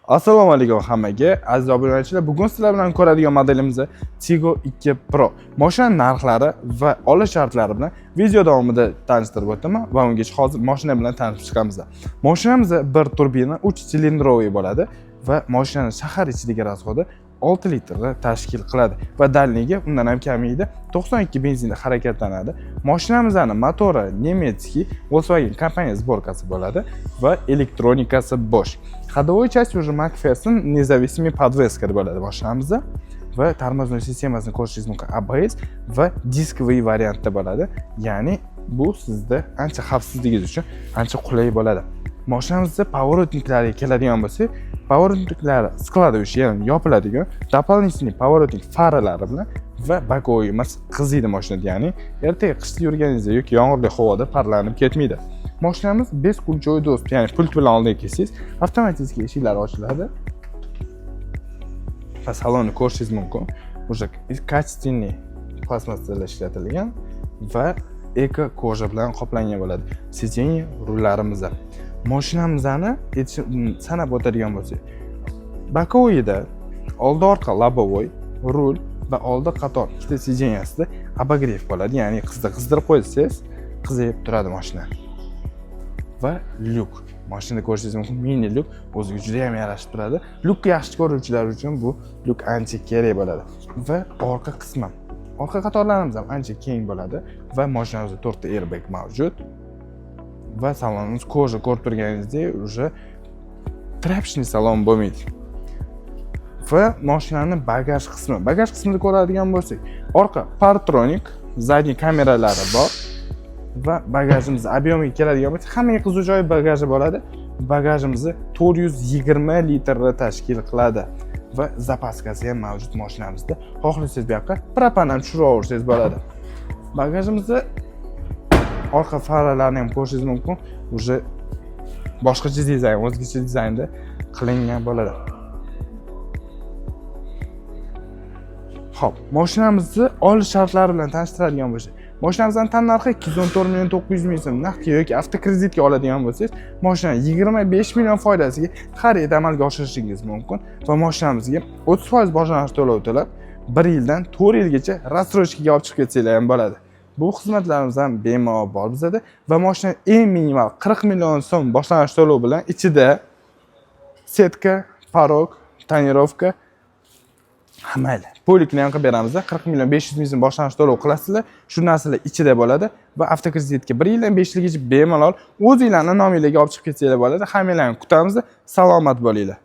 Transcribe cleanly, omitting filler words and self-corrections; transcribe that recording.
Assalomu alaykum hammaga, aziz obunachilar. Bugun sizlar bilan ko'radigan modelimiz Tiggo 2 Pro. Mashina narxlari va olish shartlari bilan video davomida tanishtirib o'taman va ungacha hozir mashina bilan tanishib chiqamiz. Mashinamiz 1 turbina 3 silindroviy bo'ladi va mashinaning shahar ichidagi rasxodi 6 litrni tashkil qiladi va dalniga undan ham kamida 92 benzinda harakatlanadi. Mashinamizning motori Nemetskiy Volkswagen kompaniya sborkasi bo'ladi va elektronikasi bo'sh. Ходовой часть уже McPherson независимый подвеска bo'ladi mashinamizda va tormoznoy sistemasini ko'rishingiz mumkin. ABS va diskoviy variantda bo'ladi. Ya'ni bu sizda ancha xavfsizligingiz uchun ancha qulay bo'ladi. Mashinamizda поворотниклariga keladigan bo'lsak, поворотниклari складывающий, ya'ni yopiladigan дополнительный поворотник faralari bilan va bokovой emas, qiziydi mashinada, ya'ni ertaga qishda yurganingizda yoki yomg'irli havoda parlanib ketmaydi. Mashinamiz бескульчевой достуp, ya'ni pult bilan oldiga kelsangiz, avtomatik eshiklar ochiladi. Va salonni ko'rishingiz mumkin. Уже качественный plastmassalar ishlatilgan va eko koja bilan qoplangan bo'ladi. Сиденье rullarimizda. Mashinamizni sanab o'tadigan bo'lsak, bokoviyda oldi orqa lobovoy, rul va oldi qator ikkita sidenyasida обогрев bo'ladi, ya'ni qizdirib qo'ysangiz, qizib turadi mashina. Va lyuk. Mashinada ko'rishingiz mumkin, mini lyuk o'ziga juda ham yarashib turadi. Lyukni yaxshi ko'ruvchilar uchun bu lyuk ancha kerak bo'ladi. Va orqa qismi. Orqa qatorlarimiz ham ancha keng bo'ladi va mashinamizda 4 ta airbag mavjud. Va salonimiz koja ko'rib turganingizdek, уже trapshniy salon bo'lmaydi. Va mashinaning bagaj qismi. Bagaj qismida ko'radigan bo'lsak, orqa partronik, zadniy kameralari bor. Va bagajimiz ob'yomiga keladigan bo'lsa, hammaga qiziq joy bagaji bo'ladi. Bagajimizni 420 litrni tashkil qiladi va zapaskasi ham mavjud mashinamizda. Xohlasangiz bu yoqqa propan ham tushirib olsangiz bo'ladi. Bagajimizda orqa faralarini ham ko'rishingiz mumkin. Уже boshqacha dizayn, o'zgacha dizaynda qilingan bo'ladi. Xo'p, mashinamizni olish shartlari bilan tanishtiradigan bo'lsak, mashinamizning tan narxi 214 900 ming so'm naqdga yoki avtokreditga oladigan bo'lsangiz, mashina 25 million foydasiga xarid amalga oshirishingiz mumkin va mashinamizga 30% bojxona to'lov to'lab 1 yildan 4 yilgacha рассрочкаga olib chiqib ketsanglar ham bo'ladi. Bu xizmatlarimiz ham bemalol bor bizda va mashina eng minimal 40 million so'm boshlang'ich to'lov bilan ichida setka, porog, tonirovka mayli. Polikni ham qilib beramiz. 40 million 500 ming so'm boshlang'ich to'lov qilasizlar. Shu narsalar ichida bo'ladi va avtokreditga 1 yildan 5 yilgacha bemalol o'zingizlarning nomingizga olib chiqib ketsanglar bo'ladi. Hammalarni kutamiz. Salomat bo'linglar.